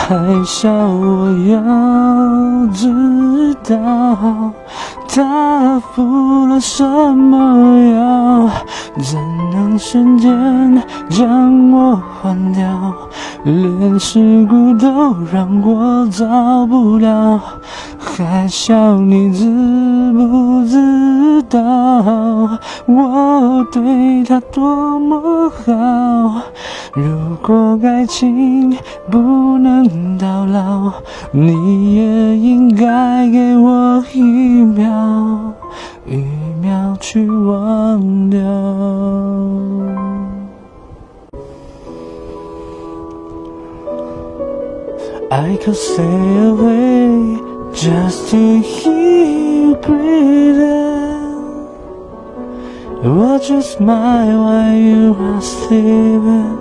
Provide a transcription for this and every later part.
海啸，我要知道它付了什么药，怎能瞬间将我换掉，连事故都让我找不了。海啸，你知不知道我对他多么好？如果爱情不能到老，你也应该给我1秒，1秒去忘掉。I could stay away just to hear you breathing, watch you smile while you are sleeping,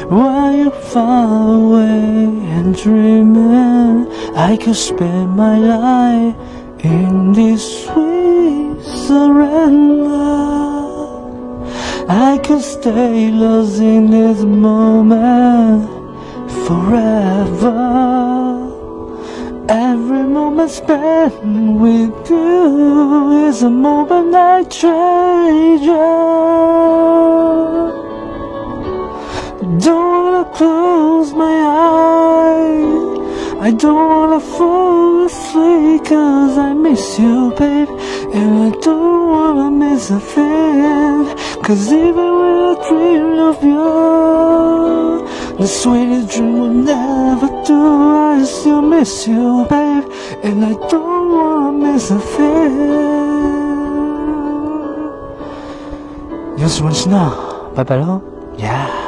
while you're far away and dreaming. I could spend my life in this sweet surrender. I could stay lost in this moment forever. Every moment spent with you is a moment I treasure. Don't wanna close my eyes, I don't wanna fall asleep, 'cause I miss you, babe, and I don't wanna miss a thing. 'Cause even when I dream of you, the sweetest dream will never do. I still miss you, babe, and I don't wanna miss a thing. 有什么事呢？拜拜喽，yeah。